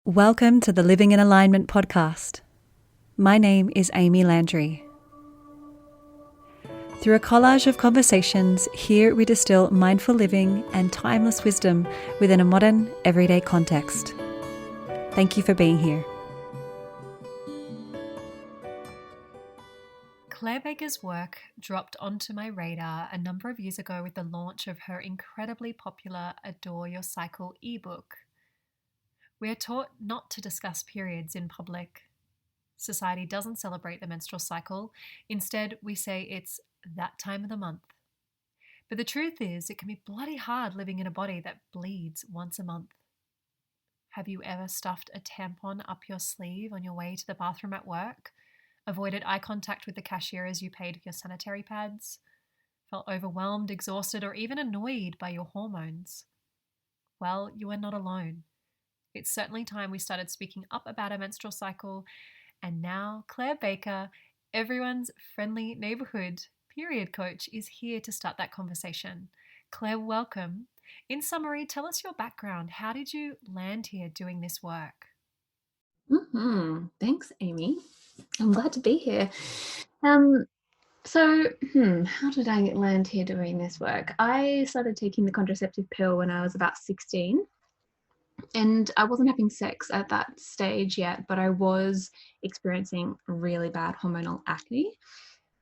Welcome to the Living in Alignment podcast. My name is Amy Landry. Through a collage of conversations, here we distill mindful living and timeless wisdom within a modern, everyday context. Thank you for being here. Claire Baker's work dropped onto my radar a number of years ago with the launch of her incredibly popular Adore Your Cycle ebook. We are taught not to discuss periods in public. Society doesn't celebrate the menstrual cycle. Instead, we say it's that time of the month. But the truth is, it can be bloody hard living in a body that bleeds once a month. Have you ever stuffed a tampon up your sleeve on your way to the bathroom at work? Avoided eye contact with the cashier as you paid for your sanitary pads? Felt overwhelmed, exhausted, or even annoyed by your hormones? Well, you are not alone. It's certainly time we started speaking up about our menstrual cycle, and now Claire Baker, everyone's friendly neighbourhood period coach, is here to start that conversation. Claire, welcome. In summary, tell us your background. How did you land here doing this work? Thanks, Amy. I'm glad to be here. How did I land here doing this work? I started taking the contraceptive pill when I was about 16. And I wasn't having sex at that stage yet, but I was experiencing really bad hormonal acne.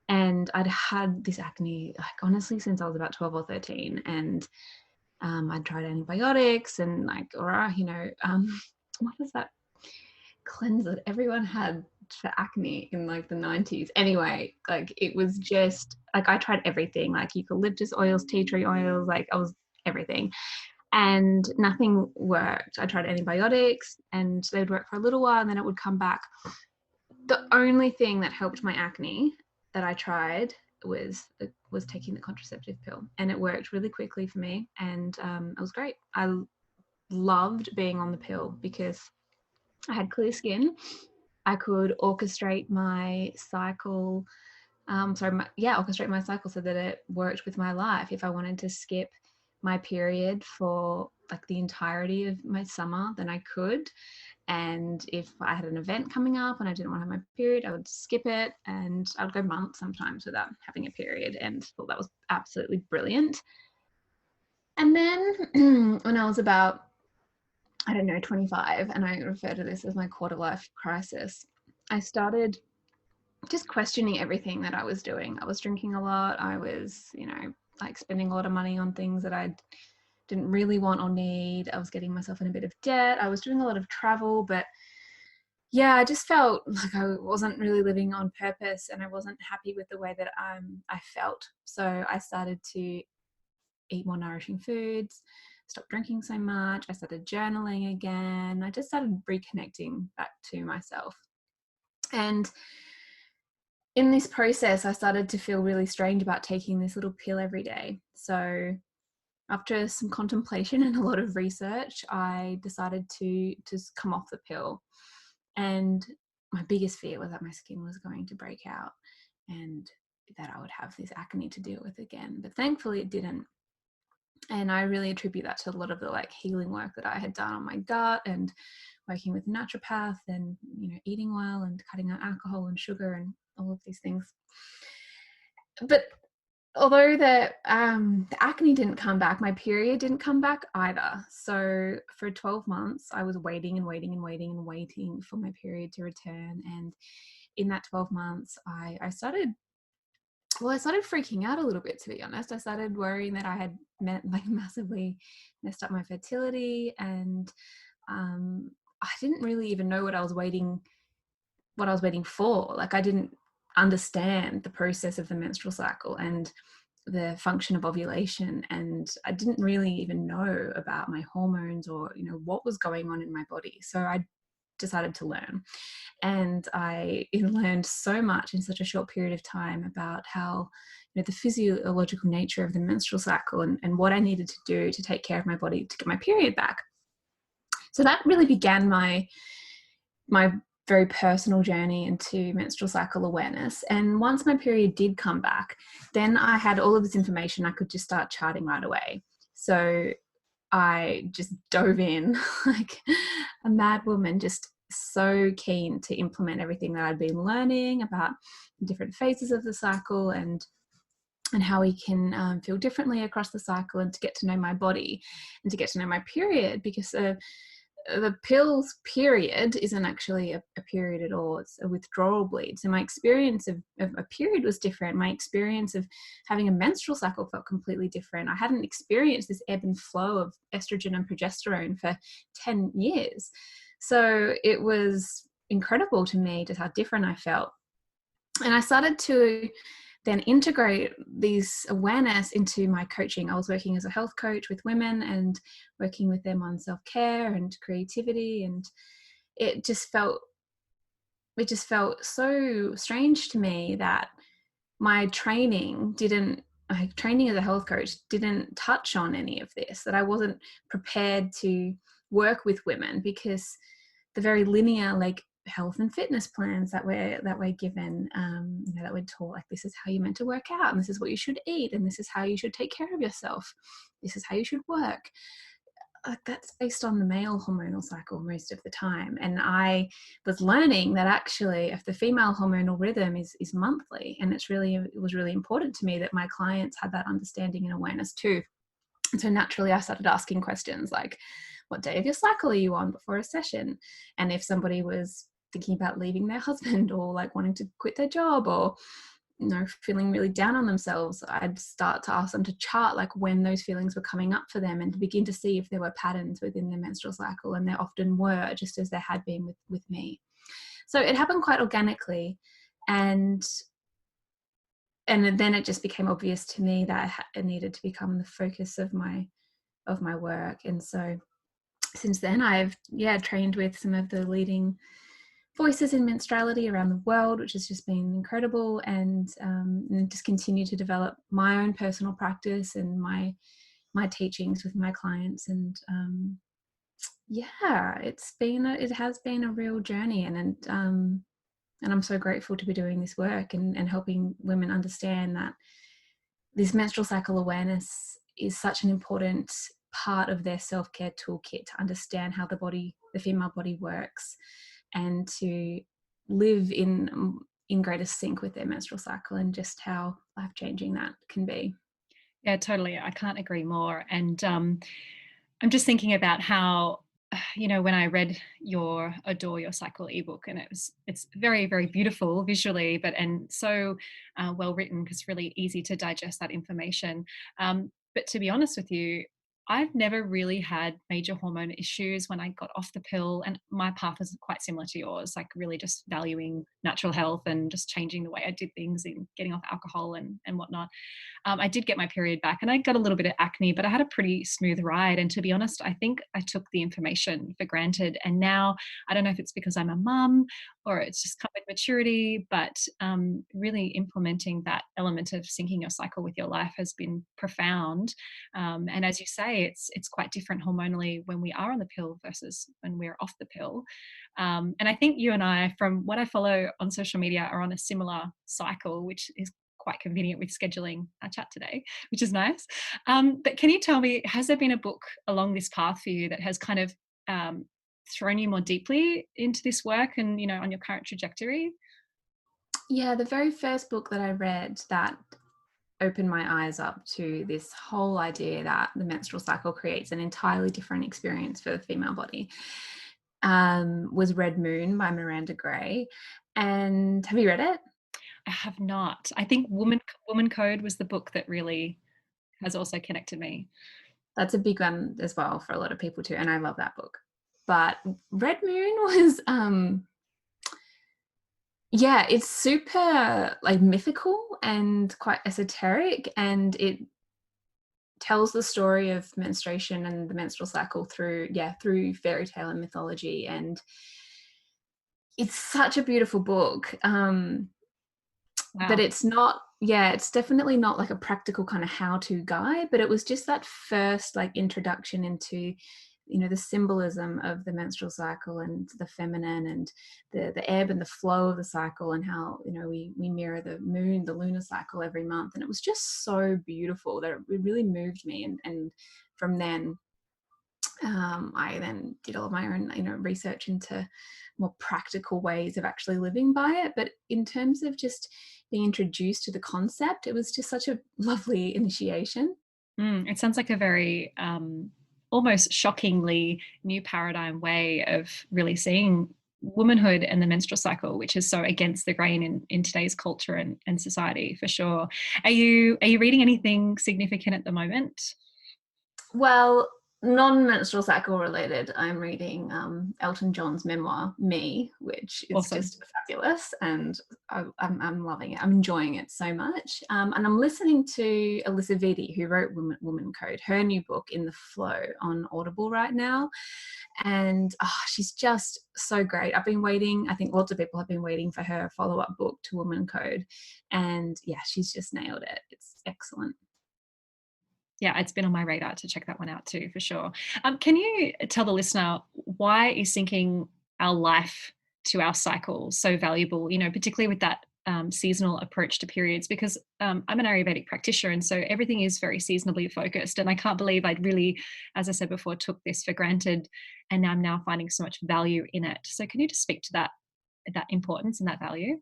And I'd had this acne, honestly, since I was about 12 or 13. And I'd tried antibiotics and what was that cleanse that everyone had for acne in the 90s? Anyway, it was just I tried everything, like eucalyptus oils, tea tree oils, I was everything. And nothing worked. I tried antibiotics and they would work for a little while and then it would come back. The only thing that helped my acne that I tried was taking the contraceptive pill, and it worked really quickly for me, and it was great. I loved being on the pill because I had clear skin. I could orchestrate my cycle orchestrate my cycle so that it worked with my life. If I wanted to skip my period for the entirety of my summer, then I could. And if I had an event coming up and I didn't want to have my period, I would skip it, and I would go months sometimes without having a period, and thought that was absolutely brilliant. And then when I was about 25, and I refer to this as my quarter life crisis, I started just questioning everything that I was doing. I was drinking a lot. I was, spending a lot of money on things that I didn't really want or need. I was getting myself in a bit of debt. I was doing a lot of travel, but yeah, I just felt like I wasn't really living on purpose, and I wasn't happy with the way that I felt. So I started to eat more nourishing foods, stop drinking so much. I started journaling again. I just started reconnecting back to myself. And in this process, I started to feel really strange about taking this little pill every day. So after some contemplation and a lot of research, I decided to just come off the pill. And my biggest fear was that my skin was going to break out and that I would have this acne to deal with again. But thankfully it didn't. And I really attribute that to a lot of the healing work that I had done on my gut, and working with a naturopath, and eating well and cutting out alcohol and sugar and all of these things. But although the acne didn't come back, my period didn't come back either. So for 12 months, I was waiting and waiting and waiting and waiting for my period to return. And in that 12 months, I started freaking out a little bit, to be honest. I started worrying that I had massively messed up my fertility, and I didn't really even know what I was waiting for. I didn't understand the process of the menstrual cycle and the function of ovulation, and I didn't really even know about my hormones or what was going on in my body. So I decided to learn, and I learned so much in such a short period of time about how the physiological nature of the menstrual cycle, and what I needed to do to take care of my body to get my period back. So that really began my very personal journey into menstrual cycle awareness. And once my period did come back, then I had all of this information I could just start charting right away. So I just dove in a mad woman, just so keen to implement everything that I'd been learning about different phases of the cycle, and how we can feel differently across the cycle, and to get to know my body and to get to know my period, because the pills period isn't actually a period at all. It's a withdrawal bleed. So my experience of a period was different. My experience of having a menstrual cycle felt completely different. I hadn't experienced this ebb and flow of estrogen and progesterone for 10 years. So it was incredible to me just how different I felt. And I started to then integrate these awareness into my coaching. I was working as a health coach with women and working with them on self-care and creativity, and it just felt so strange to me that my training as a health coach didn't touch on any of this, that I wasn't prepared to work with women, because the very linear, like, health and fitness plans that we're given, that we're taught, like, this is how you're meant to work out, and this is what you should eat, and this is how you should take care of yourself, this is how you should work, that's based on the male hormonal cycle most of the time. And I was learning that actually, if the female hormonal rhythm is monthly, and it was really important to me that my clients had that understanding and awareness too. And so naturally I started asking questions like, what day of your cycle are you on before a session? And if somebody was thinking about leaving their husband, or like wanting to quit their job, or feeling really down on themselves, I'd start to ask them to chart like when those feelings were coming up for them, and to begin to see if there were patterns within their menstrual cycle. And there often were, just as there had been with me. So it happened quite organically. And then it just became obvious to me that it needed to become the focus of my work. And so since then I've trained with some of the leading voices in menstruality around the world, which has just been incredible, and just continue to develop my own personal practice and my teachings with my clients. And it has been a real journey, and I'm so grateful to be doing this work and helping women understand that this menstrual cycle awareness is such an important part of their self-care toolkit, to understand how the female body works, and to live in greater sync with their menstrual cycle, and just how life-changing that can be. Yeah, totally. I can't agree more. And I'm just thinking about how, when I read your Adore Your Cycle ebook, and it's very, very beautiful visually, and so well written, because really easy to digest that information. But to be honest with you, I've never really had major hormone issues when I got off the pill, and my path is quite similar to yours, like really just valuing natural health and just changing the way I did things and getting off alcohol and whatnot. I did get my period back, and I got a little bit of acne, but I had a pretty smooth ride. And to be honest, I think I took the information for granted. And now I don't know if it's because I'm a mum or it's just come with maturity, but really implementing that element of syncing your cycle with your life has been profound. And as you say, it's quite different hormonally when we are on the pill versus when we're off the pill. And I think you and I, from what I follow on social media, are on a similar cycle, which is quite convenient with scheduling our chat today, which is nice. But can you tell me, has there been a book along this path for you that has kind of thrown you more deeply into this work and, on your current trajectory? Yeah, the very first book that I read that opened my eyes up to this whole idea that the menstrual cycle creates an entirely different experience for the female body was Red Moon by Miranda Gray. And have you read it? I have not. I think Woman Code was the book that really has also connected me. That's a big one as well for a lot of people too, and I love that book. But Red Moon was it's super like mythical and quite esoteric, and it tells the story of menstruation and the menstrual cycle through fairy tale and mythology. And it's such a beautiful book. But Wow. it's definitely not like a practical kind of how-to guide, but it was just that first like introduction into the symbolism of the menstrual cycle and the feminine, and the ebb and the flow of the cycle, and how we mirror the lunar cycle every month. And it was just so beautiful that it really moved me. And from then I then did all of my own, research into more practical ways of actually living by it. But in terms of just being introduced to the concept, it was just such a lovely initiation. It sounds like a very almost shockingly new paradigm way of really seeing womanhood and the menstrual cycle, which is so against the grain in today's culture and society for sure. Are you reading anything significant at the moment? Well, non-menstrual cycle related, I'm reading Elton John's memoir, Me, which is Awesome. just fabulous, and I'm loving it. I'm enjoying it so much. And I'm listening to Alyssa Vitti, who wrote Woman Code, her new book, In the Flow, on Audible right now. And she's just so great. I've been waiting, I think lots of people have been waiting for her follow-up book to Woman Code. And yeah, she's just nailed it. It's excellent. Yeah, it's been on my radar to check that one out too, for sure. Can you tell the listener, why is syncing our life to our cycle so valuable? Particularly with that seasonal approach to periods, because I'm an Ayurvedic practitioner, and so everything is very seasonably focused. And I can't believe I'd really, as I said before, took this for granted, and I'm now finding so much value in it. So can you just speak to that importance and that value?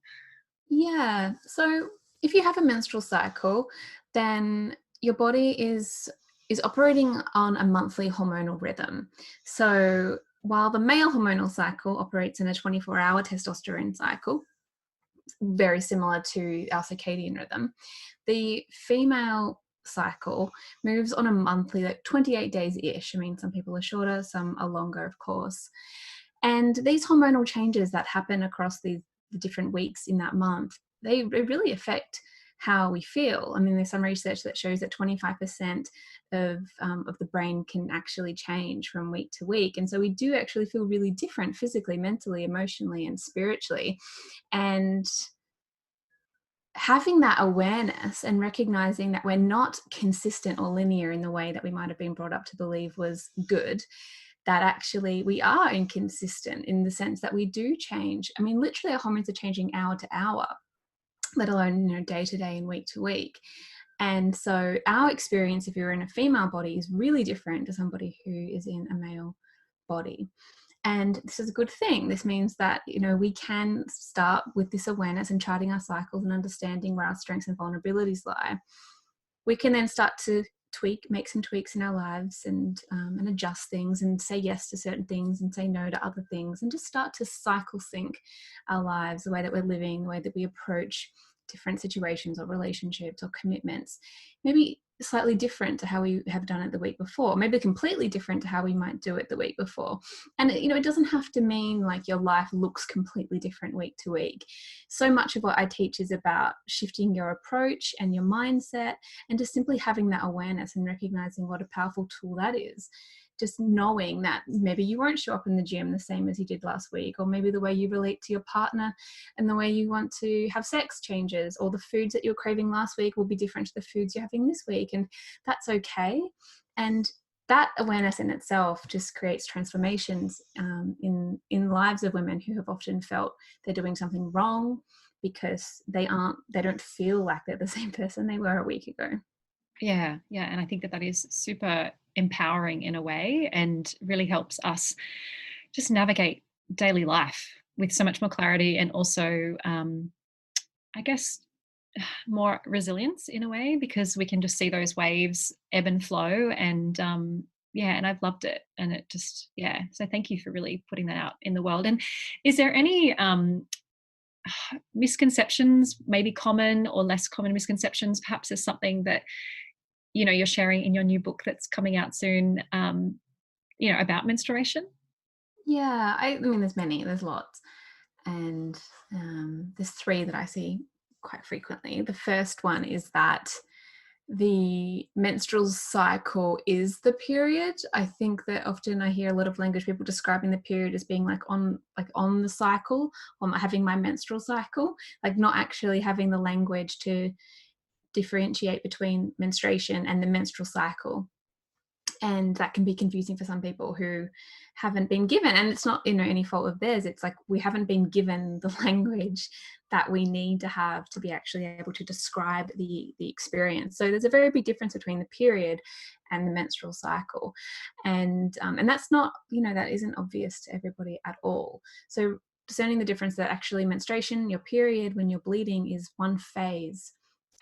Yeah. So if you have a menstrual cycle, then your body is operating on a monthly hormonal rhythm. So while the male hormonal cycle operates in a 24-hour testosterone cycle, very similar to our circadian rhythm, the female cycle moves on a monthly, like 28 days ish. I mean, some people are shorter, some are longer, of course. And these hormonal changes that happen across the different weeks in that month, they really affect how we feel. I mean, there's some research that shows that 25% of the brain can actually change from week to week. And so we do actually feel really different physically, mentally, emotionally, and spiritually. And having that awareness and recognizing that we're not consistent or linear in the way that we might have been brought up to believe was good, that actually we are inconsistent in the sense that we do change. I mean, literally, our hormones are changing hour to hour, let alone, day to day and week to week. And so our experience, if you're in a female body, is really different to somebody who is in a male body. And this is a good thing. This means that, we can start with this awareness and charting our cycles and understanding where our strengths and vulnerabilities lie. We can then start to make some tweaks in our lives, and adjust things, and say yes to certain things and say no to other things, and just start to cycle sync our lives, the way that we're living, the way that we approach different situations or relationships or commitments. Maybe slightly different to how we have done it the week before, maybe completely different to how we might do it the week before. And it doesn't have to mean like your life looks completely different week to week. So much of what I teach is about shifting your approach and your mindset, and just simply having that awareness and recognizing what a powerful tool that is. Just knowing that maybe you won't show up in the gym the same as you did last week, or maybe the way you relate to your partner and the way you want to have sex changes, or the foods that you were craving last week will be different to the foods you're having this week, and that's okay. And that awareness in itself just creates transformations in lives of women who have often felt they're doing something wrong because they don't feel like they're the same person they were a week ago. Yeah, yeah, and I think that is super empowering in a way, and really helps us just navigate daily life with so much more clarity, and also, I guess, more resilience in a way, because we can just see those waves ebb and flow. And yeah, and I've loved it, and it just, yeah. So thank you for really putting that out in the world. And is there any misconceptions, maybe common or less common misconceptions? Perhaps there's something that you're sharing in your new book that's coming out soon, about menstruation. Yeah, I mean, there's lots. And there's three that I see quite frequently. The first one is that the menstrual cycle is the period. I think that often I hear a lot of language people describing the period as being like on the cycle, or having my menstrual cycle, like not actually having the language to differentiate between menstruation and the menstrual cycle. And that can be confusing for some people who haven't been given, and it's not, any fault of theirs. It's like we haven't been given the language that we need to have to be actually able to describe the experience. So there's a very big difference between the period and the menstrual cycle, and that's not, that isn't obvious to everybody at all. So discerning the difference that actually menstruation, your period when you're bleeding, is one phase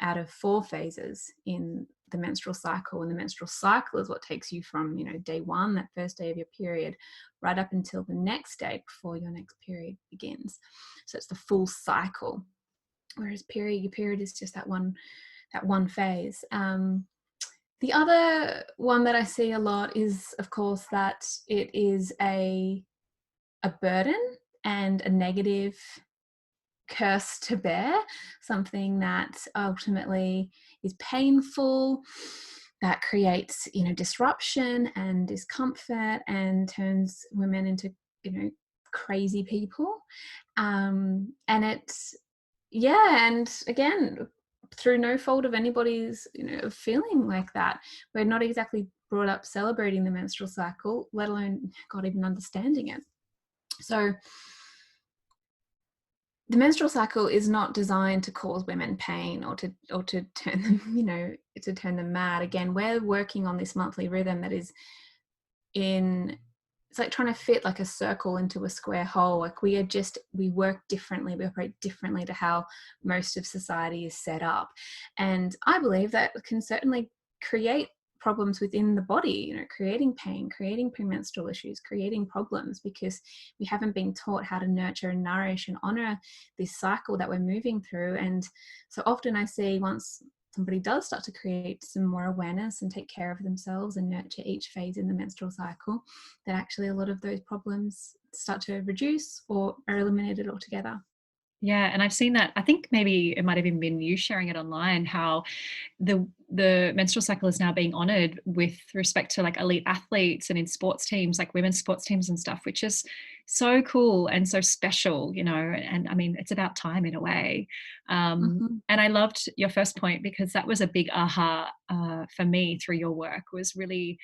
out of 4 phases in the menstrual cycle. And the menstrual cycle is what takes you from, day one, that first day of your period, right up until the next day before your next period begins. So it's the full cycle. Whereas your period is just that one phase. The other one that I see a lot is, of course, that it is a burden and a negative curse to bear, something that ultimately is painful, that creates, disruption and discomfort and turns women into, crazy people. And it's, yeah, and again, through no fault of anybody's, feeling like that. We're not exactly brought up celebrating the menstrual cycle, let alone, God, even understanding it. So the menstrual cycle is not designed to cause women pain or to turn them, to turn them mad. Again, we're working on this monthly rhythm that is it's like trying to fit like a circle into a square hole. Like we work differently, we operate differently to how most of society is set up. And I believe that can certainly create problems within the body, creating pain, creating premenstrual issues, creating problems, because we haven't been taught how to nurture and nourish and honor this cycle that we're moving through. And so often I see, once somebody does start to create some more awareness and take care of themselves and nurture each phase in the menstrual cycle, that actually a lot of those problems start to reduce or are eliminated altogether. Yeah, and I've seen that. I think maybe it might have even been you sharing it online, how the menstrual cycle is now being honored with respect to like elite athletes and in sports teams, like women's sports teams and stuff, which is so cool and so special, and I mean, it's about time in a way. Mm-hmm. And I loved your first point, because that was a big aha for me through your work, was really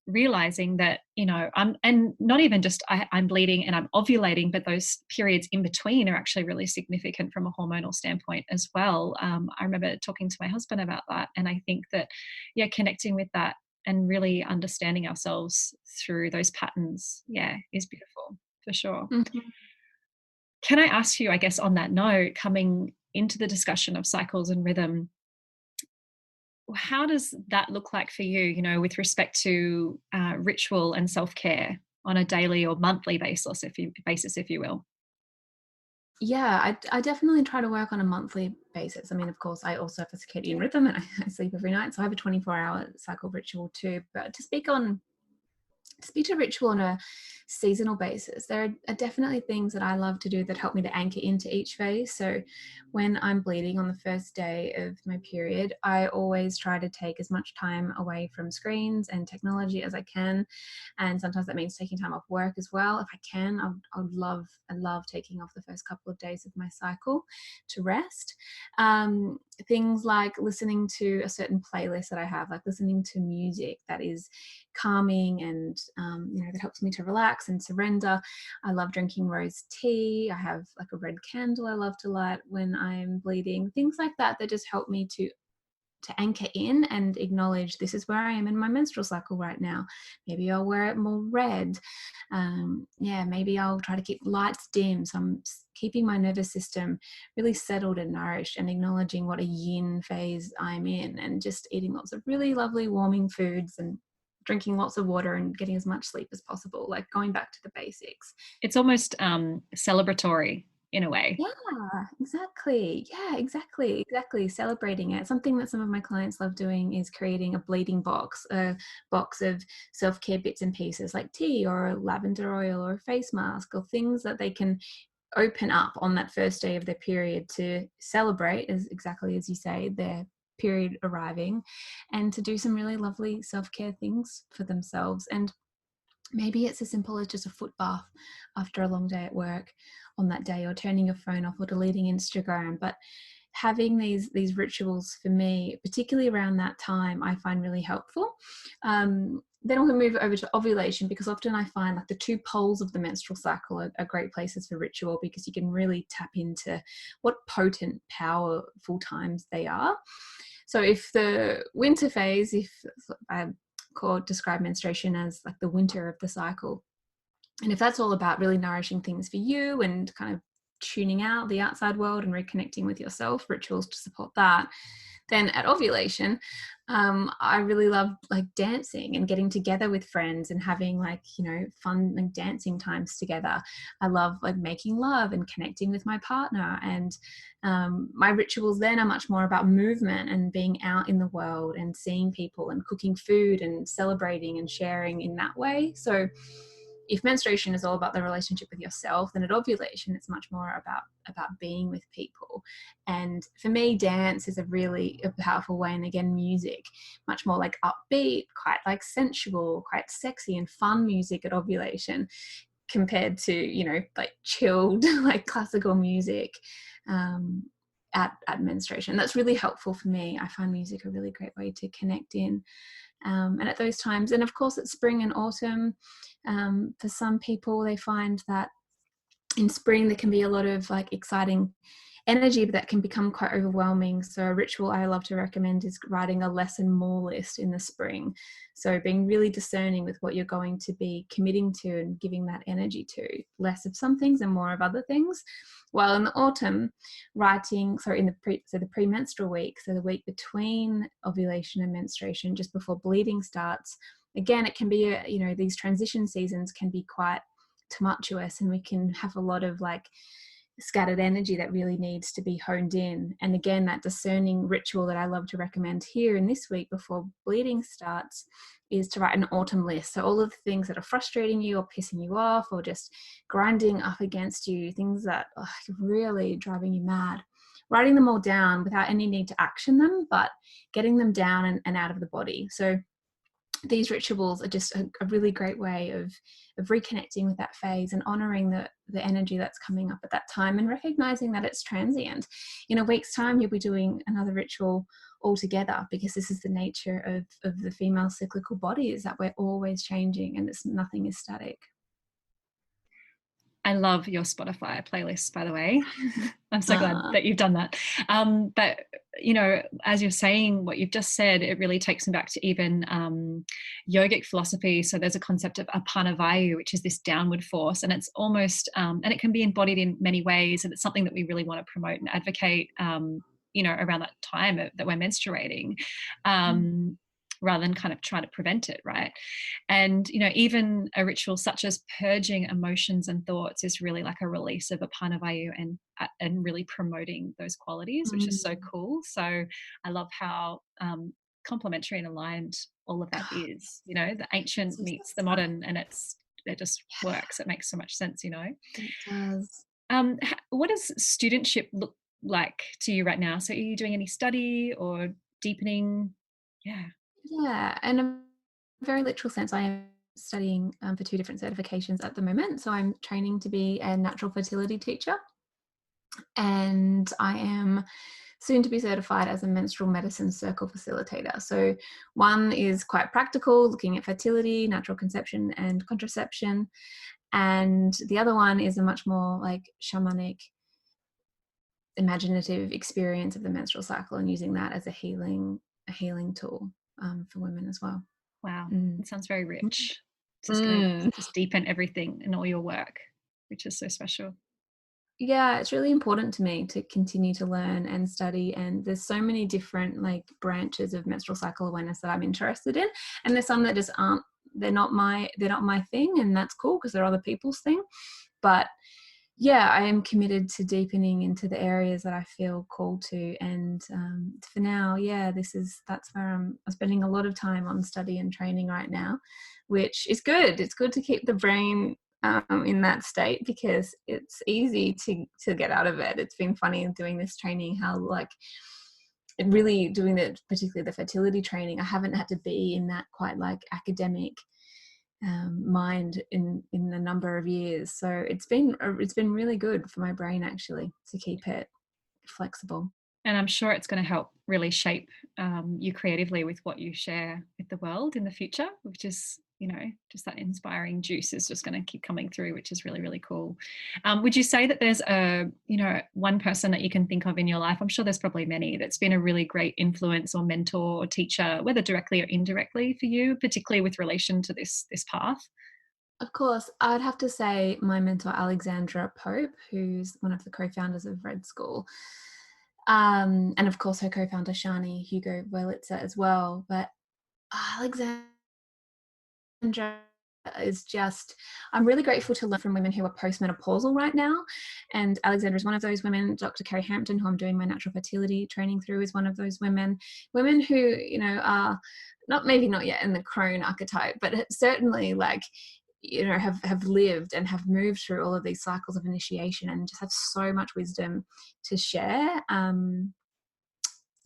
realizing that, I'm, and not even just I'm bleeding and I'm ovulating, but those periods in between are actually really significant from a hormonal standpoint as well. I remember talking to my husband about that, and I think that, yeah, connecting with that and really understanding ourselves through those patterns, yeah, is beautiful for sure. Mm-hmm. Can I ask you, I guess, on that note, coming into the discussion of cycles and rhythm, how does that look like for you, with respect to ritual and self-care on a daily or monthly basis, if you will? Yeah, I definitely try to work on a monthly basis. I mean, of course, I also have a circadian rhythm and I sleep every night. So I have a 24-hour cycle ritual too. But to ritual on a seasonal basis, there are definitely things that I love to do that help me to anchor into each phase. So when I'm bleeding on the first day of my period, I always try to take as much time away from screens and technology as I can. And sometimes that means taking time off work as well. If I can, I love taking off the first couple of days of my cycle to rest. Things like listening to a certain playlist that I have, like listening to music that is calming and that helps me to relax and surrender. I love drinking rose tea. I have like a red candle I love to light when I'm bleeding. Things like that just help me to anchor in and acknowledge this is where I am in my menstrual cycle right now. Maybe I'll wear it more red. Maybe I'll try to keep lights dim. So I'm keeping my nervous system really settled and nourished, and acknowledging what a yin phase I'm in, and just eating lots of really lovely warming foods and drinking lots of water and getting as much sleep as possible, like going back to the basics. It's almost celebratory in a way. Yeah, exactly. Yeah, exactly. Celebrating it. Something that some of my clients love doing is creating a bleeding box, a box of self-care bits and pieces like tea or a lavender oil or a face mask, or things that they can open up on that first day of their period to celebrate, as exactly as you say, their period arriving, and to do some really lovely self-care things for themselves. And maybe it's as simple as just a foot bath after a long day at work on that day, or turning your phone off, or deleting Instagram. But having these rituals for me, particularly around that time, I find really helpful. then we'll move over to ovulation, because often I find like the two poles of the menstrual cycle are great places for ritual, because you can really tap into what potent, powerful times they are. So if the winter phase, if I describe menstruation as like the winter of the cycle, and if that's all about really nourishing things for you and kind of tuning out the outside world and reconnecting with yourself, rituals to support that, then at ovulation, I really love like dancing and getting together with friends and having like, you know, fun like dancing times together. I love like making love and connecting with my partner. And my rituals then are much more about movement and being out in the world and seeing people and cooking food and celebrating and sharing in that way. So if menstruation is all about the relationship with yourself, then at ovulation it's much more about being with people. And for me, dance is a powerful way. And again, music, much more like upbeat, quite like sensual, quite sexy and fun music at ovulation, compared to, you know, like chilled like classical music at menstruation. That's really helpful for me. I find music a really great way to connect in. And at those times, and of course at spring and autumn, for some people they find that in spring there can be a lot of like exciting energy, but that can become quite overwhelming. So a ritual I love to recommend is writing a less and more list in the spring. So being really discerning with what you're going to be committing to and giving that energy to, less of some things and more of other things. While in the autumn, the premenstrual week, so the week between ovulation and menstruation, just before bleeding starts, again, it can be, these transition seasons can be quite tumultuous, and we can have a lot of like scattered energy that really needs to be honed in. And again, that discerning ritual that I love to recommend here in this week before bleeding starts is to write an autumn list. So all of the things that are frustrating you or pissing you off or just grinding up against you, things that are really driving you mad, writing them all down without any need to action them, but getting them down and out of the body. So these rituals are just a really great way of reconnecting with that phase and honoring the energy that's coming up at that time, and recognizing that it's transient. In a week's time, you'll be doing another ritual altogether, because this is the nature of the female cyclical body, is that we're always changing and nothing is static. I love your Spotify playlist, by the way. I'm so glad that you've done that. But, as you're saying what you've just said, it really takes me back to even yogic philosophy. So there's a concept of apana, which is this downward force. And it's almost, and it can be embodied in many ways. And it's something that we really want to promote and advocate, around that time that we're menstruating. Rather than kind of trying to prevent it, right? And, even a ritual such as purging emotions and thoughts is really like a release of Apanavayu and really promoting those qualities, which is so cool. So I love how complementary and aligned all of that is. The ancient meets the modern, and it just works. It makes so much sense. It does. What does studentship look like to you right now? So are you doing any study or deepening? Yeah. Yeah, in a very literal sense, I am studying for two different certifications at the moment. So I'm training to be a natural fertility teacher, and I am soon to be certified as a menstrual medicine circle facilitator. So one is quite practical, looking at fertility, natural conception and contraception, and the other one is a much more like shamanic, imaginative experience of the menstrual cycle, and using that as a healing tool for women as well. Wow, Mm. it sounds very rich. It's just going Mm. to just deepen everything in all your work, which is so special. Yeah, it's really important to me to continue to learn and study, and there's so many different like branches of menstrual cycle awareness that I'm interested in, and there's some that just aren't, they're not my thing, and that's cool because they're other people's thing. But yeah, I am committed to deepening into the areas that I feel called to, and for now, yeah, that's where I'm spending a lot of time on study and training right now, which is good. It's good to keep the brain in that state, because it's easy to get out of it. It's been funny doing this training, how like really doing it, particularly the fertility training, I haven't had to be in that quite like academic mind in a number of years. So it's been really good for my brain actually to keep it flexible. And I'm sure it's going to help really shape you creatively with what you share with the world in the future, which is, just that inspiring juice is just going to keep coming through, which is really, really cool. Would you say that there's one person that you can think of in your life? I'm sure there's probably many that's been a really great influence or mentor or teacher, whether directly or indirectly for you, particularly with relation to this path. Of course, I'd have to say my mentor, Alexandra Pope, who's one of the co-founders of Red School. And of course, her co-founder, Shani Hugo Wurlitzer as well. But Alexandra is just, I'm really grateful to learn from women who are postmenopausal right now. And Alexandra is one of those women. Dr. Kerry Hampton, who I'm doing my natural fertility training through, is one of those women. Women who, are maybe not yet in the crone archetype, but certainly have lived and have moved through all of these cycles of initiation and just have so much wisdom to share.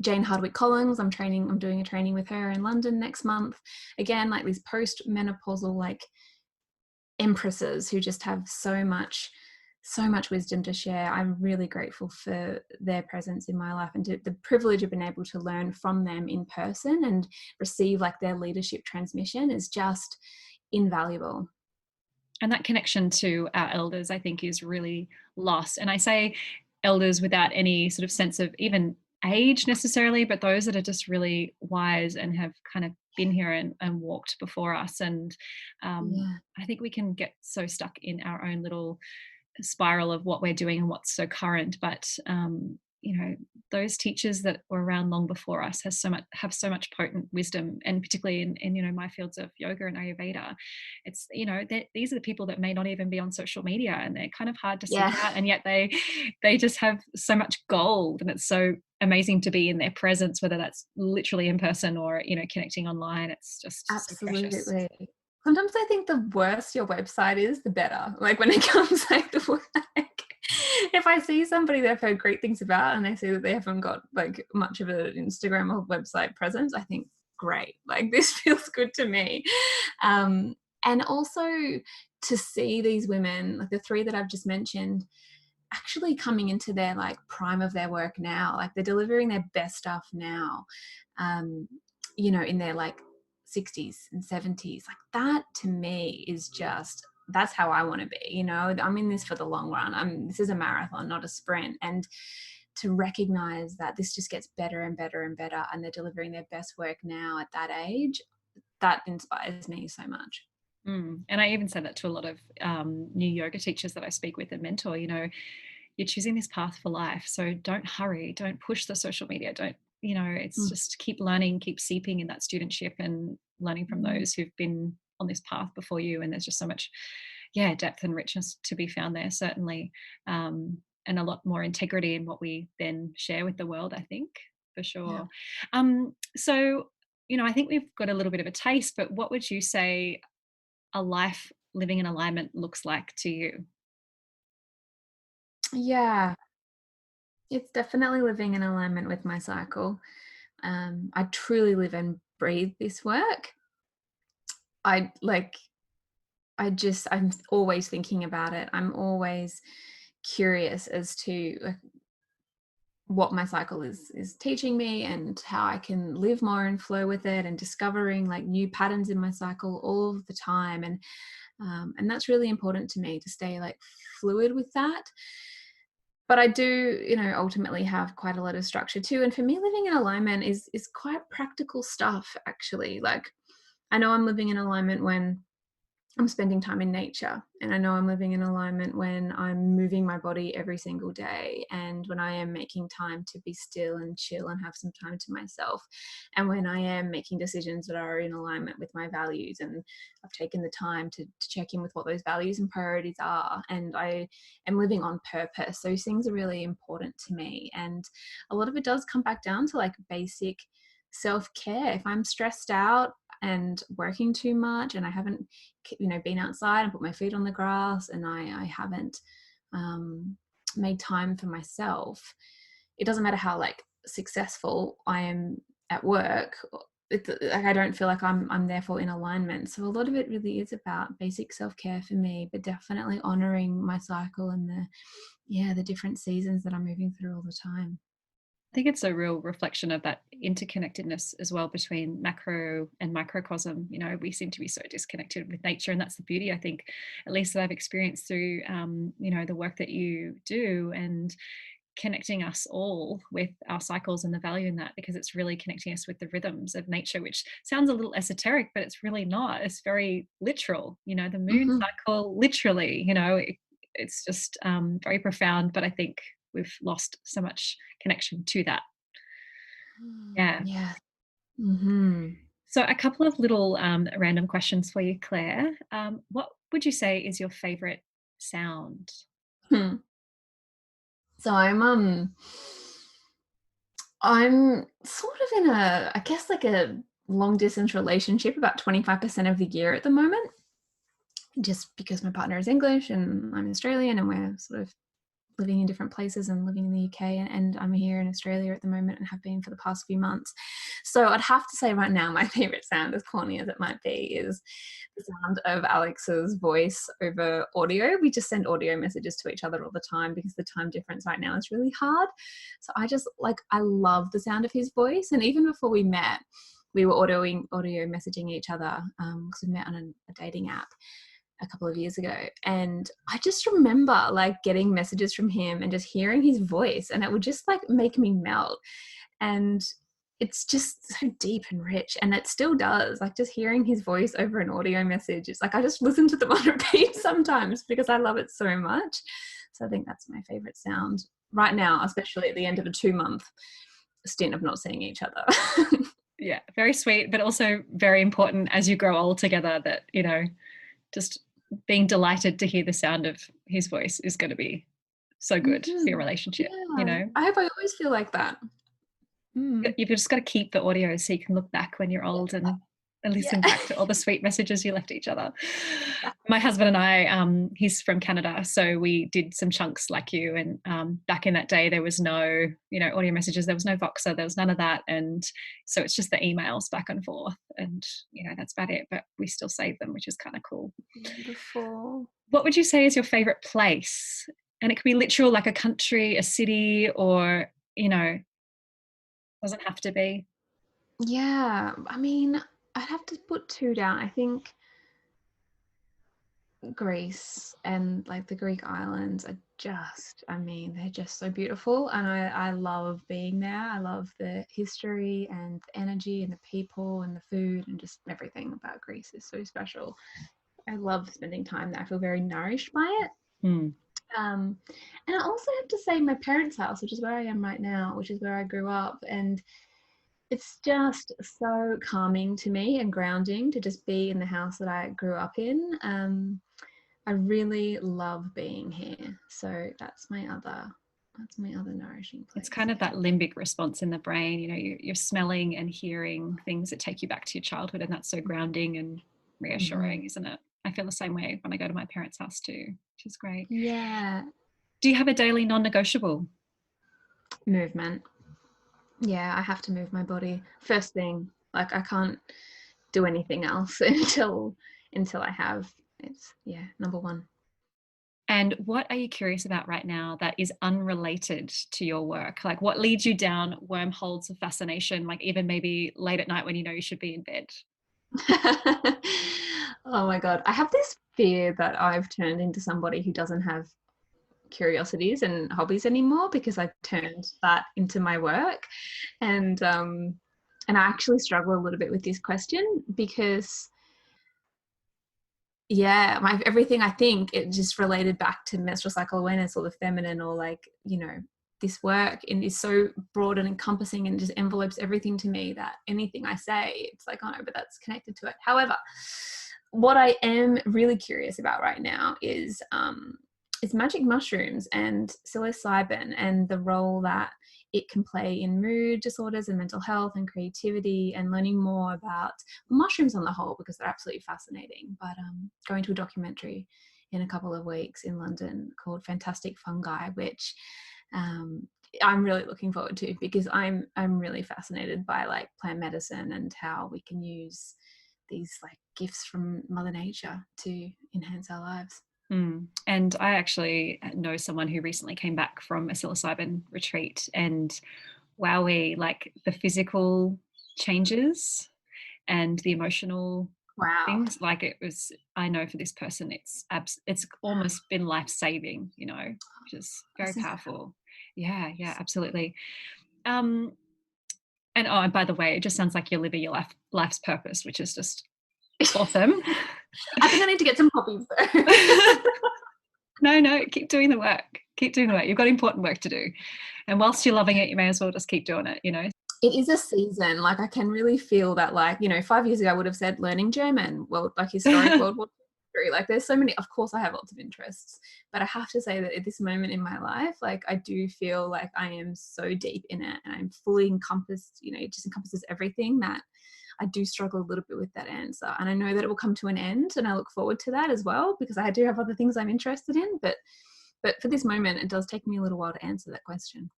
Jane Hardwick Collins, I'm doing a training with her in London next month. Again, like these post-menopausal like empresses who just have so much wisdom to share. I'm really grateful for their presence in my life and the privilege of being able to learn from them in person and receive like their leadership transmission is just invaluable. And that connection to our elders, I think, is really lost. And I say elders without any sort of sense of even age necessarily, but those that are just really wise and have kind of been here and walked before us. And Yeah. I think we can get so stuck in our own little spiral of what we're doing and what's so current. But those teachers that were around long before us have so much potent wisdom, and particularly in my fields of yoga and Ayurveda, it's these are the people that may not even be on social media, and they're kind of hard to seek Yeah. out, and yet they just have so much gold, and it's so amazing to be in their presence, whether that's literally in person or connecting online. It's just so precious. Absolutely. Sometimes I think the worse your website is, the better. Like when it comes like the like, if I see somebody that I've heard great things about and I see that they haven't got like much of an Instagram or website presence, I think great. Like this feels good to me. And also to see these women, like the three that I've just mentioned, actually coming into their like prime of their work now, like they're delivering their best stuff now, in their like 60s and 70s. Like that to me is just, that's how I want to be. I'm in this for the long run. This is a marathon, not a sprint. And to recognize that this just gets better and better and better, and they're delivering their best work now at that age, that inspires me so much. And I even say that to a lot of new yoga teachers that I speak with and mentor. You're choosing this path for life, so don't hurry, don't push the social media, don't it's Mm. just keep learning, keep seeping in that studentship and learning from Mm. those who've been on this path before you. And there's just so much depth and richness to be found there, certainly, and a lot more integrity in what we then share with the world, I think, for Yeah. sure. So I think we've got a little bit of a taste, but what would you say a life living in alignment looks like to you? Yeah. It's definitely living in alignment with my cycle. I truly live and breathe this work. I like, I'm always thinking about it. I'm always curious as to what my cycle is teaching me and how I can live more in flow with it, and discovering like new patterns in my cycle all of the time. And that's really important to me, to stay like fluid with that. But I do, ultimately have quite a lot of structure too. And for me, living in alignment is quite practical stuff, actually. Like I know I'm living in alignment when I'm spending time in nature, and I know I'm living in alignment when I'm moving my body every single day, and when I am making time to be still and chill and have some time to myself, and when I am making decisions that are in alignment with my values, and I've taken the time to check in with what those values and priorities are, and I am living on purpose. Those things are really important to me, and a lot of it does come back down to like basic self-care. If I'm stressed out and working too much, and I haven't been outside and put my feet on the grass, and I haven't made time for myself, it doesn't matter how like successful I am at work, like I don't feel like I'm therefore in alignment. So a lot of it really is about basic self-care for me, but definitely honoring my cycle and the different seasons that I'm moving through all the time. think it's a real reflection of that interconnectedness as well between macro and microcosm. You know, we seem to be so disconnected with nature, and that's the beauty, I think, at least that I've experienced through, you know, the work that you do, and connecting us all with our cycles and the value in that, because it's really connecting us with the rhythms of nature, which sounds a little esoteric, but it's really not. It's very literal. You know, the moon Mhm. cycle, literally, you know, it's just very profound, but I think we've lost so much connection to that. Yeah. Yeah. Mhm. So, a couple of little random questions for you, Claire. What would you say is your favorite sound? Hmm. So I'm sort of in a, I guess, like a long distance relationship about 25% of the year at the moment, just because my partner is English and I'm Australian, and we're sort of living in different places and living in the UK, and I'm here in Australia at the moment and have been for the past few months. So I'd have to say right now my favorite sound, as corny as it might be, is the sound of Alex's voice over audio. We just send audio messages to each other all the time because the time difference right now is really hard. So I love the sound of his voice. And even before we met, we were audio messaging each other because we met on a dating app a couple of years ago. And I just remember like getting messages from him and just hearing his voice, and it would just like make me melt. And it's just so deep and rich, and it still does. Like just hearing his voice over an audio message, it's like I just listen to them on repeat sometimes because I love it so much. So I think that's my favorite sound right now, especially at the end of a 2-month stint of not seeing each other. Yeah, very sweet, but also very important as you grow old together, that, you know, just being delighted to hear the sound of his voice is going to be so good for your Mhm. relationship, you Yeah, know? I hope I always feel like that. Mm. You've just got to keep the audio so you can look back when you're old and Yeah. listen back to all the sweet messages you left each other. Exactly. My husband and I, he's from Canada, so we did some chunks like you. And back in that day, there was no, you know, audio messages. There was no Voxer. There was none of that. And so it's just the emails back and forth, and you know that's about it. But we still save them, which is kind of cool. Beautiful. What would you say is your favorite place? And it could be literal, like a country, a city, or, you know, doesn't have to be. Yeah, I mean, I'd have to put 2 down. I think Greece and like the Greek islands are just, I mean, they're just so beautiful, and I love being there. I love the history and the energy and the people and the food, and just everything about Greece is so special. I love spending time there. I feel very nourished by it. Hmm. Um, and I also have to say my parents' house, which is where I am right now, which is where I grew up, and it's just so calming to me and grounding to just be in the house that I grew up in. I really love being here, so that's my other nourishing It's place, kind of I that think. limbic response in the brain. You know, you're smelling and hearing things that take you back to your childhood, and that's so grounding and Mm-hmm. reassuring, isn't it? I feel the same way when I go to my parents' house too, which is great. Yeah, Do you have a daily non-negotiable? movement. Yeah, I have to move my body first thing. Like I can't do anything else until I have. It's yeah, number one. And what are you curious about right now that is unrelated to your work? Like, what leads you down wormholes of fascination, like even maybe late at night when you know you should be in bed? Oh my god, I have this fear that I've turned into somebody who doesn't have curiosities and hobbies anymore because I've turned that into my work. And um and I actually struggle a little bit with this question because yeah, my everything, I think it just related back to menstrual cycle awareness or the feminine, or like, this work and is so broad and encompassing and just envelopes everything to me that anything I say, it's like, oh no, but that's connected to it. However, what I am really curious about right now is magic mushrooms and psilocybin and the role that it can play in mood disorders and mental health and creativity, and learning more about mushrooms on the whole because they're absolutely fascinating. But going to a documentary in a couple of weeks in London called Fantastic Fungi, which um, I'm really looking forward to because I'm really fascinated by like plant medicine and how we can use these like gifts from Mother Nature to enhance our lives. Mm. And I actually know someone who recently came back from a psilocybin retreat, and wowee, like the physical changes and the emotional Wow. things. Like it was, I know for this person, it's almost been life saving, you know, which is very That's incredible. powerful. Yeah, yeah, absolutely. Um, and oh, and by the way, it just sounds like you're living your life's purpose, which is just awesome. I think I need to get some hobbies though. No, no, keep doing the work. Keep doing the work. You've got important work to do. And whilst you're loving it, you may as well just keep doing it, you know? It is a season. Like I can really feel that. Like 5 years ago, I would have said learning German, well, like historic World War history. Like there's so many. Of course, I have lots of interests, but I have to say that at this moment in my life, like I do feel like I am so deep in it, and I'm fully encompassed. It just encompasses everything that I do struggle a little bit with that answer. And I know that it will come to an end, and I look forward to that as well because I do have other things I'm interested in. But for this moment, it does take me a little while to answer that question.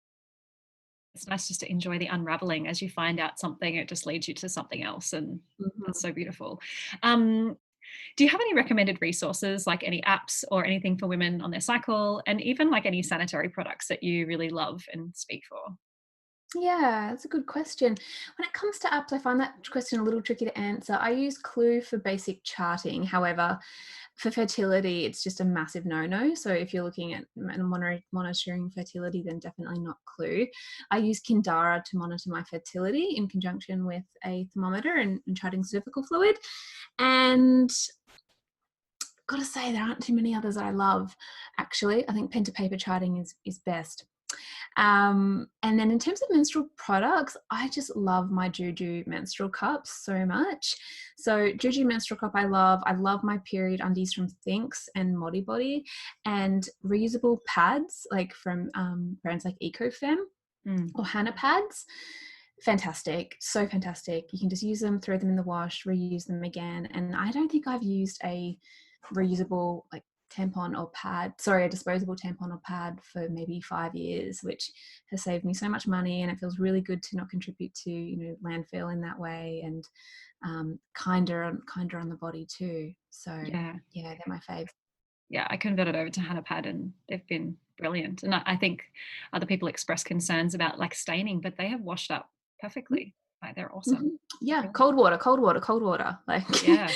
It's nice just to enjoy the unraveling. As you find out something, it just leads you to something else. And that's Mhm. so beautiful. Um, do you have any recommended resources, like any apps or anything for women on their cycle, and even like any sanitary products that you really love and speak for? Yeah, that's a good question. When it comes to apps, I find that question a little tricky to answer. I use Clue for basic charting. However, for fertility, it's just a massive no-no. So if you're looking at monitoring fertility, then definitely not Clue. I use Kindara to monitor my fertility in conjunction with a thermometer and charting cervical fluid. And gotta say, there aren't too many others I love. Actually, I think pen to paper charting is best. And then in terms of menstrual products, I just love my Juju menstrual cups so much. So Juju menstrual cup, I love. I love my period undies from Thinx and Modibody, and reusable pads like from brands like EcoFem Mm, or Hannah pads. Fantastic, so fantastic. You can just use them, throw them in the wash, reuse them again. And I don't think I've used a reusable like tampon or pad, sorry, a disposable tampon or pad for maybe 5 years, which has saved me so much money. And it feels really good to not contribute to landfill in that way, and kinder on the body too. So yeah. yeah, they're my faves. Yeah, I converted over to Hanapad and they've been brilliant. And I think other people express concerns about like staining, but they have washed up perfectly. Like they're awesome. Mm-hmm. Yeah, Brilliant. cold water, cold water, cold water. Like Yeah.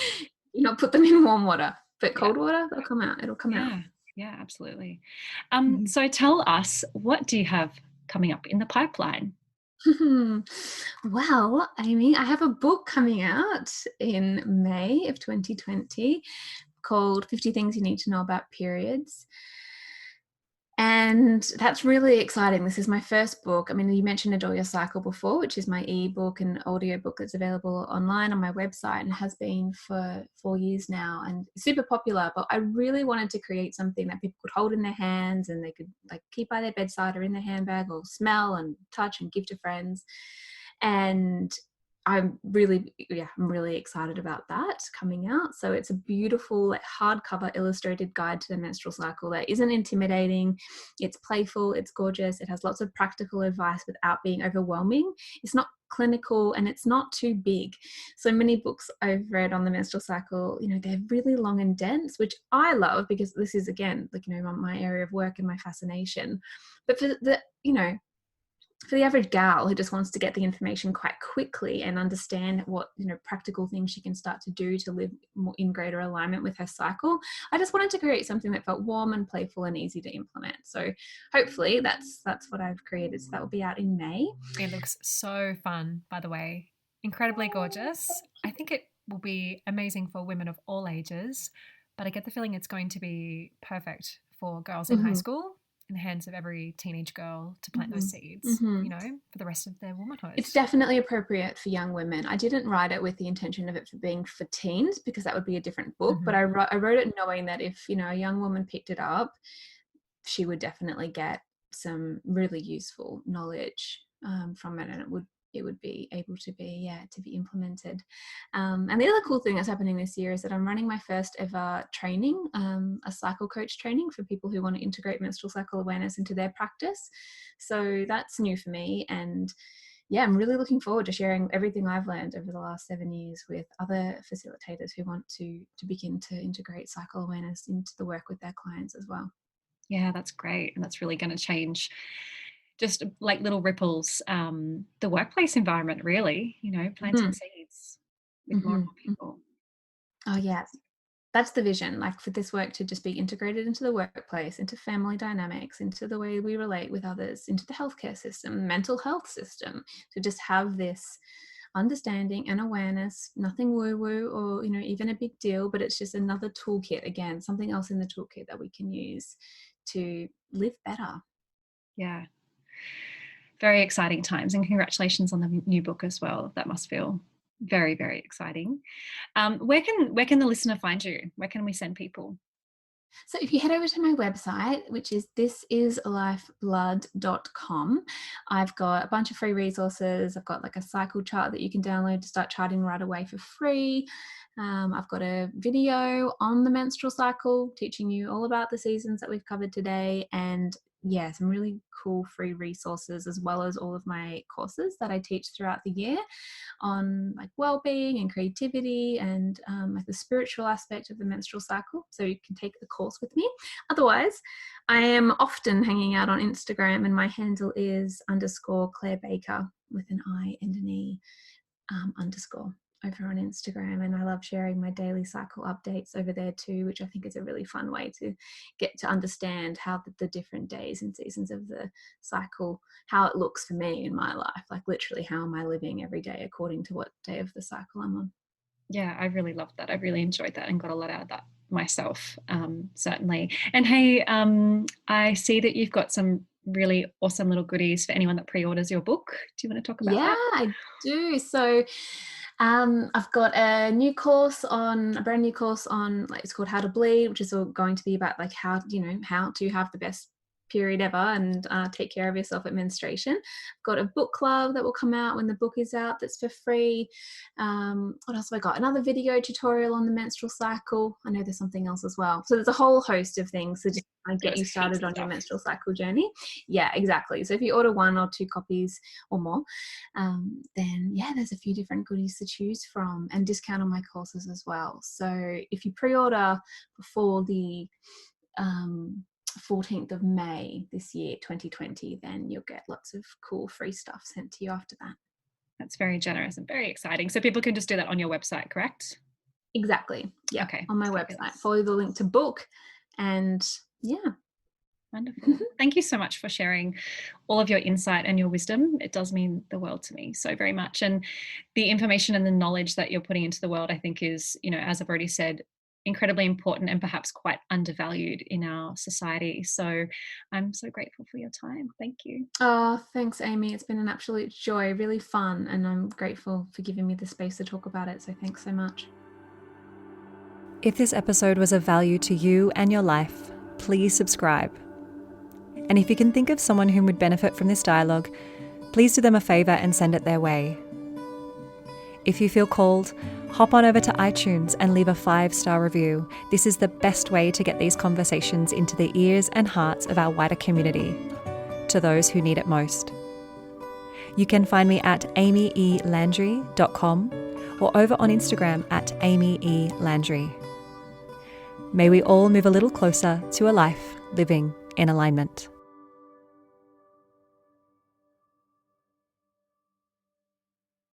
you not put them in warm water, but Yeah. cold water, they'll come out. It'll come out. Yeah. Yeah, absolutely. Mhm. So tell us, what do you have coming up in the pipeline? Well, Amy, I have a book coming out in May of 2020 called 50 Things You Need to Know About Periods. And that's really exciting. This is my first book. I mean, you mentioned Adore Your Cycle before, which is my ebook and audio book that's available online on my website and has been for 4 years now, and super popular. But I really wanted to create something that people could hold in their hands and they could like keep by their bedside or in their handbag or smell and touch and give to friends. And I'm really excited about that coming out. So it's a beautiful like, hardcover illustrated guide to the menstrual cycle that isn't intimidating. It's playful, it's gorgeous, it has lots of practical advice without being overwhelming. It's not clinical and it's not too big. So many books I've read on the menstrual cycle, they're really long and dense, which I love because this is again like my area of work and my fascination. But for the average gal who just wants to get the information quite quickly and understand what practical things she can start to do to live more in greater alignment with her cycle, I just wanted to create something that felt warm and playful and easy to implement. So hopefully that's what I've created. So that will be out in May. It looks so fun, by the way. Incredibly gorgeous. I think it will be amazing for women of all ages, but I get the feeling it's going to be perfect for girls in high Mm-hmm. school, in the hands of every teenage girl to plant those Mm-hmm. seeds, Mm-hmm. for the rest of their womanhood. It's definitely appropriate for young women. I didn't write it with the intention of it for being for teens because that would be a different book. But Hmm. I wrote it knowing that if a young woman picked it up, she would definitely get some really useful knowledge from it, and it would be able to be implemented. And the other cool thing that's happening this year is that I'm running my first ever training, a cycle coach training for people who want to integrate menstrual cycle awareness into their practice. So that's new for me, and yeah, I'm really looking forward to sharing everything I've learned over the last 7 years with other facilitators who want to begin to integrate cycle awareness into the work with their clients as well. Yeah, that's great. And that's really going to change just like little ripples, the workplace environment really, planting Mhm, seeds with more and mhm, more mm. people. Oh, yeah. That's the vision, like for this work to just be integrated into the workplace, into family dynamics, into the way we relate with others, into the healthcare system, mental health system, to just have this understanding and awareness, nothing woo woo or, even a big deal, but it's just another toolkit, again, something else in the toolkit that we can use to live better. Yeah. Very exciting times, and congratulations on the new book as well. That must feel very, very exciting. Where can the listener find you? Where can we send people? So if you head over to my website, which is thisislifeblood.com, I've got a bunch of free resources. I've got like a cycle chart that you can download to start charting right away for free. I've got a video on the menstrual cycle teaching you all about the seasons that we've covered today, and yeah, some really cool free resources, as well as all of my courses that I teach throughout the year on like well-being and creativity and like the spiritual aspect of the menstrual cycle, so you can take the course with me. Otherwise, I am often hanging out on Instagram, and my handle is _Claire Baker with an I and an E underscore over on Instagram. And I love sharing my daily cycle updates over there too, which I think is a really fun way to get to understand how the different days and seasons of the cycle, how it looks for me in my life, like literally how am I living every day according to what day of the cycle I'm on. Yeah, I really loved that. I really enjoyed that and got a lot out of that myself, certainly. And hey, I see that you've got some really awesome little goodies for anyone that pre-orders your book. Do you want to talk about Yeah, that? I do. So I've got a brand new course on, like, it's called How to Bleed, which is all going to be about like how to have the best period ever and take care of yourself at menstruation. I've got a book club that will come out when the book is out, that's for free. What else have I got? Another video tutorial on the menstrual cycle. I know there's something else as well. So there's a whole host of things to just There get was you heaps started of on your stuff. menstrual cycle journey. Yeah, exactly. So if you order 1 or 2 copies or more, then yeah, there's a few different goodies to choose from, and discount on my courses as well. So if you pre-order before the 14th of May this year, 2020, then you'll get lots of cool free stuff sent to you after that. That's very generous and very exciting. So people can just do that on your website, correct? Exactly. Yeah, Okay, on my website. fabulous. Follow the link to book, and yeah. Wonderful. Thank you so much for sharing all of your insight and your wisdom. It does mean the world to me so very much. And the information and the knowledge that you're putting into the world, I think is, as I've already said, incredibly important and perhaps quite undervalued in our society. So I'm so grateful for your time. Thank you. Oh, thanks, Amy. It's been an absolute joy, really fun, and I'm grateful for giving me the space to talk about it. So thanks so much. If this episode was of value to you and your life, please subscribe. And if you can think of someone who would benefit from this dialogue, please do them a favour and send it their way. If you feel called, hop on over to iTunes and leave a 5-star review. This is the best way to get these conversations into the ears and hearts of our wider community, to those who need it most. You can find me at amyelandry.com or over on Instagram at amyelandry. May we all move a little closer to a life living in alignment.